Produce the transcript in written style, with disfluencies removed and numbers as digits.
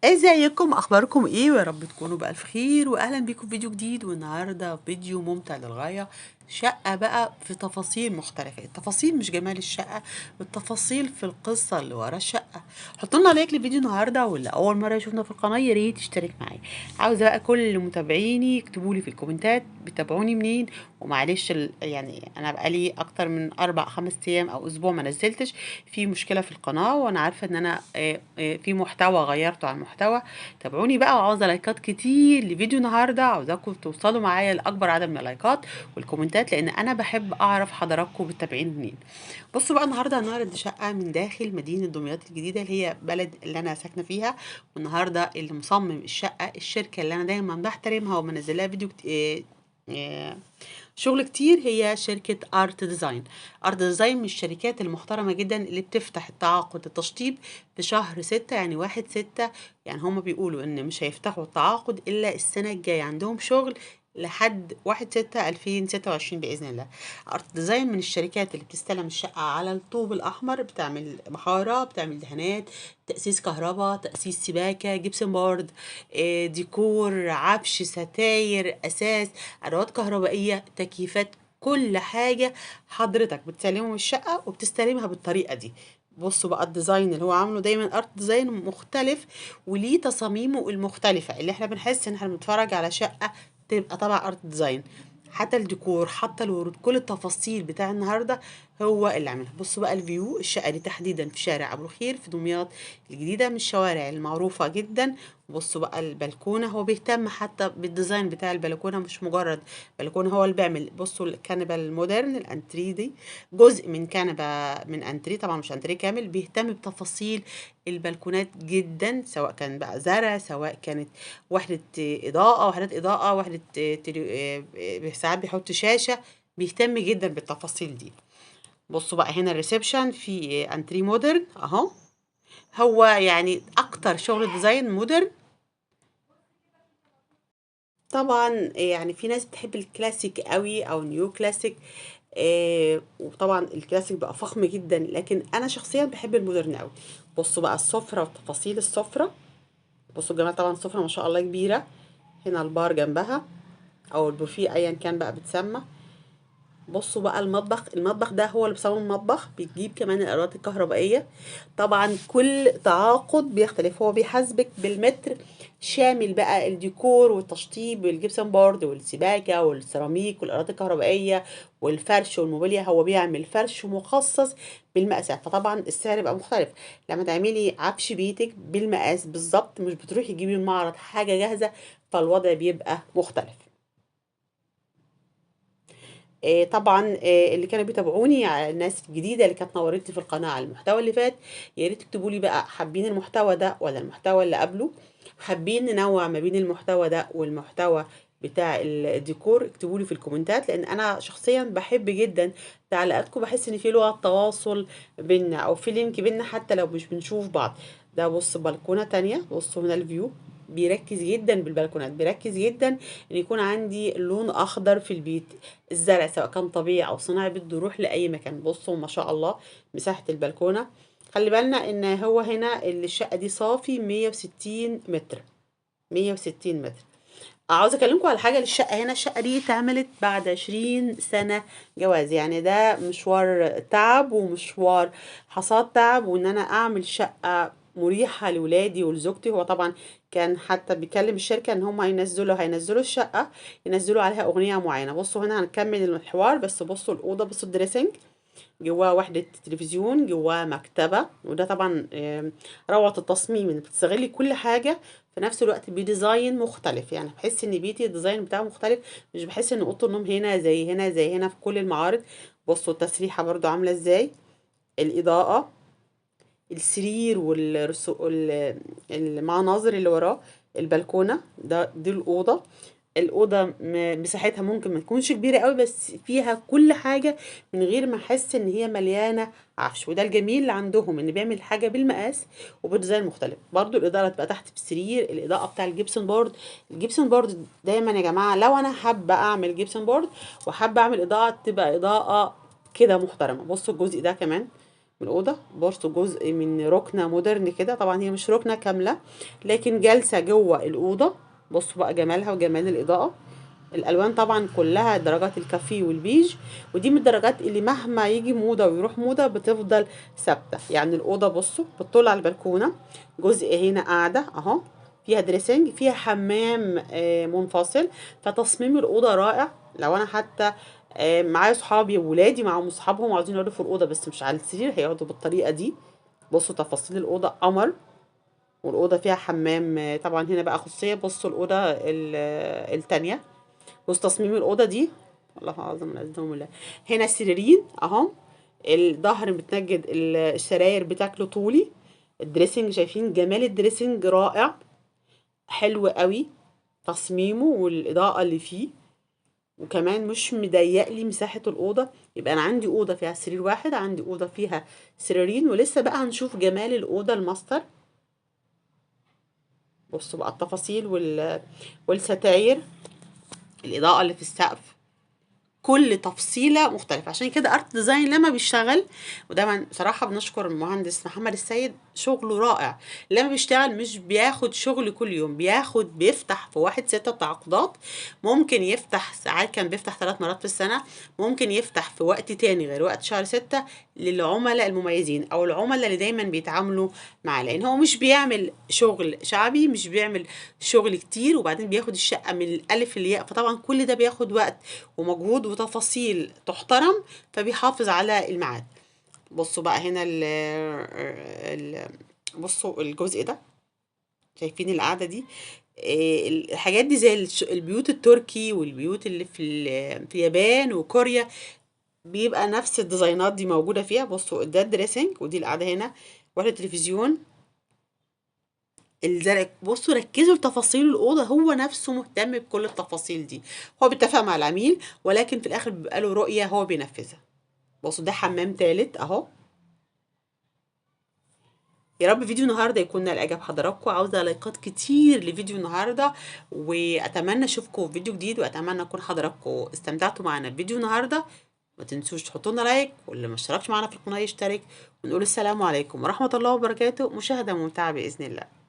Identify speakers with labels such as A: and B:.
A: ازيكم؟ اخباركم ايه؟ ويا رب تكونوا بالف خير، واهلا بيكم في فيديو جديد. والنهارده فيديو ممتع للغايه. شقه بقى في تفاصيل مختلفه. التفاصيل مش جمال الشقه، التفاصيل في القصه اللي ورا الشقه. حطوا لنا لايك للفيديو النهارده، واللي اول مره يشوفنا في القناه يا ريت يشترك معايا. عاوزه بقى كل متابعيني يكتبوا لي في الكومنتات بتابعوني منين. ومعلش يعني انا بقالي اكتر من 4 5 ايام او اسبوع ما نزلتش، في مشكله في القناه، وانا عارفه ان انا في محتوى غيرته عن محتوى. تابعوني بقى، وعاوزه لايكات كتير لفيديو النهارده، عاوزاكم توصلوا معايا لاكبر عدد من اللايكات والكومنتات، لان انا بحب اعرف حضراتكم بتتابعين منين. بصوا بقى، النهارده هنعرض شقه من داخل مدينه دمياط الجديده، اللي هي بلد اللي انا ساكنه فيها. والنهارده اللي مصمم الشقه الشركه اللي انا دايما بحترمها وبنزلها فيديو شغل كتير، هي شركة ارت ديزاين. ارت ديزاين من الشركات المحترمة جدا اللي بتفتح التعاقد التشطيب في شهر 6، يعني 1/6. يعني هما بيقولوا ان مش هيفتحوا التعاقد الا السنة الجاية، عندهم شغل لحد 1/6/2026 بإذن الله. ارت ديزاين من الشركات اللي بتستلم الشقة على الطوب الأحمر، بتعمل محارة، بتعمل دهانات، تأسيس كهرباء، تأسيس سباكة، جبسن بورد، ديكور، عفش، ستاير، أساس، أدوات كهربائية، تكييفات، كل حاجة. حضرتك بتسلمهم الشقة وبتستلمها بالطريقة دي. بصوا بقى الديزاين اللي هو عامله، دايما ارت ديزاين مختلف وليه تصاميمه المختلفة، اللي احنا بنحس ان احنا بنتفرج على شقة تبقى طبعا ارت ديزاين. حتى الديكور، حتى الورود، كل التفاصيل بتاع النهارده هو اللي عاملها. بصوا بقى الفيو، الشقة دي تحديدا في شارع ابو الخير في دمياط الجديدة، من الشوارع المعروفة جدا. بصوا بقى البلكونة، هو بيهتم حتى بالديزاين بتاع البلكونة، مش مجرد بلكونة هو اللي بيعمل. بصوا الكنبة المودرن الانتريه دي، جزء من كنبة من انتريه، طبعا مش انتريه كامل. بيهتم بتفاصيل البلكونات جدا، سواء كان بقى زرع، سواء كانت وحدة إضاءة، وحدات إضاءة، وحدة ساعات بيحط شاشة. بيهتم جدا بالتفاصيل دي. بصوا بقى هنا الريسبشن في انتريه مودرن اهو. هو يعني اكتر شغل ديزاين مودرن. طبعا يعني في ناس بتحب الكلاسيك قوي او نيو كلاسيك. وطبعا الكلاسيك بقى فخم جدا، لكن انا شخصيا بحب المودرن قوي. بصوا بقى السفرة وتفاصيل السفرة. بصوا الجمال، طبعا السفرة ما شاء الله كبيرة. هنا البار جنبها او البوفيه ايا كان بقى بتسمى. بصوا بقى المطبخ ده هو اللي بيسموه المطبخ، بتجيب كمان الادوات الكهربائيه. طبعا كل تعاقد بيختلف، هو بيحاسبك بالمتر، شامل بقى الديكور والتشطيب والجبسن بورد والسباكه والسيراميك والادوات الكهربائيه والفرش والموبيليا. هو بيعمل فرش مخصص بالمقاسات، فطبعا السعر بقى مختلف. لما تعملي عفش بيتك بالمقاس بالظبط، مش بتروحي تجيبي من المعرض حاجه جاهزه، فالوضع بيبقى مختلف. طبعا اللي كانوا بيتابعوني على الناس الجديده اللي كانت نورتني في القناه على المحتوى اللي فات، يا ريت تكتبوا لي بقى حابين المحتوى ده ولا المحتوى اللي قبله. حابين ننوع ما بين المحتوى ده والمحتوى بتاع الديكور، اكتبوا لي في الكومنتات، لان انا شخصيا بحب جدا تعليقاتكم. بحس ان في لغه تواصل بينا، او في لينك بينا حتى لو مش بنشوف بعض. ده بص بلكونه تانية، بصوا هنا الفيو. بيركز جدا بالبلكونات، بيركز جدا ان يكون عندي لون اخضر في البيت. الزرع سواء كان طبيعي او صناعي بده يروح لاي مكان. بصوا ما شاء الله مساحة البلكونة. خلي بالنا ان هو هنا الشقة دي صافي 160 متر. 160 متر. عاوزة اكلمكم على حاجة للشقة هنا. الشقة دي اتعملت بعد 20 سنة جواز، يعني ده مشوار تعب ومشوار حصاد تعب، وان انا اعمل شقة مريحة لولادي ولزوجتي. هو طبعا كان حتى بيكلم الشركة ان هم هينزلوا الشقة، ينزلوا عليها اغنية معينة. بصوا هنا هنكمل الحوار، بس بصوا الأوضة، بصوا الدريسنج. جواه وحدة تلفزيون، جواه مكتبة، وده طبعا روعة التصميم ان بتستغلي كل حاجة في نفس الوقت بديزاين مختلف. يعني بحس ان بيتي الديزاين بتاعه مختلف، مش بحس ان اوضه النوم هنا زي هنا زي هنا في كل المعارض. بصوا التسريحة برضو عاملة ازاي، الإضاءة، السرير المناظر اللي وراه، البلكونة دي الأوضة. الأوضة مساحتها ممكن ما تكونش كبيرة قوي، بس فيها كل حاجة من غير ما أحس إن هي مليانة عفش. وده الجميل اللي عندهم، إن بيعمل حاجة بالمقاس وبديزاين مختلف. برضو الإضاءة تبقى تحت في السرير، الإضاءة بتاع الجبسن بورد. الجبسن بورد دايما يا جماعة، لو أنا حابة أعمل جبسن بورد وحابة أعمل إضاءة، تبقى إضاءة كده محترمة. بصوا الجزء ده كمان، من الأوضة. بصوا جزء من ركنة مودرن كده، طبعا هي مش ركنة كاملة لكن جالسة جوه الأوضة. بصوا بقى جمالها وجمال الإضاءة. الألوان طبعا كلها درجات الكافيه والبيج، ودي من الدرجات اللي مهما يجي موضة ويروح موضة بتفضل ثابتة. يعني الأوضة بصوا بتطل على البلكونة، جزء هنا قاعدة اهو، فيها دريسنج، فيها حمام منفصل. فتصميم الأوضة رائع. لو أنا حتى معايا صحابي وولادي معاهم صحابهم وعايزين يقعدوا في الأوضة بس مش على السرير، هيقعدوا بالطريقة دي. بصوا تفاصيل الأوضة قمر. والأوضة فيها حمام طبعا هنا بقى خصوصية. بصوا الأوضة التانية، بص تصميم الأوضة دي، الله أعظم من أعزهم الله. هنا سريرين أهو، الظهر متنجد، السراير بتاكله طولي. الدريسنج شايفين جمال الدريسنج رائع، حلو قوي تصميمه والإضاءة اللي فيه. وكمان مش مضيق لي مساحة الأوضة. يبقى أنا عندي أوضة فيها سرير واحد، عندي أوضة فيها سريرين، ولسه بقى هنشوف جمال الأوضة الماستر. بصوا بقى التفاصيل والستاير، الإضاءة اللي في السقف، كل تفصيلة مختلفة. عشان كده ارت ديزاين لما بيشتغل، ودايما بصراحة بنشكر المهندس محمد السيد، شغله رائع. لما بيشتغل مش بياخد شغل كل يوم، بيفتح في 1/6 تعاقدات. ممكن يفتح ساعات، كان بيفتح 3 مرات في السنة. ممكن يفتح في وقت تاني غير وقت شهر 6 للعملاء المميزين او العملاء اللي دايما بيتعاملوا معاه، لان هو مش بيعمل شغل شعبي، مش بيعمل شغل كتير وبعدين بياخد الشقة من الألف للياء. فطبعا كل ده بياخد وقت ومجهود وتفاصيل تحترم، فبيحافظ على الميعاد. بصوا بقى هنا ال بصوا الجزء ده، شايفين القعدة دي؟ الحاجات دي زي البيوت التركي والبيوت اللي في اليابان وكوريا، بيبقى نفس الديزاينات دي موجودة فيها. بصوا ده الدريسنج، ودي القعدة هنا، وده التلفزيون، الزرق. بصوا ركزوا لتفاصيل الأوضة، هو نفسه مهتم بكل التفاصيل دي. هو بيتفق مع العميل ولكن في الآخر بيبقى له رؤية هو بينفذها. بصوا ده حمام تالت أهو. يا رب فيديو النهارده يكون نال اعجاب حضراتكم. عاوزه لايكات كتير لفيديو النهارده، واتمنى اشوفكم في فيديو جديد، واتمنى اكون حضراتكم استمتعتوا معنا في فيديو النهارده. ما تنسوش تحطوا لنا لايك، واللي ما اشتركش معنا في القناه يشترك. ونقول السلام عليكم ورحمه الله وبركاته. مشاهده ممتعه باذن الله.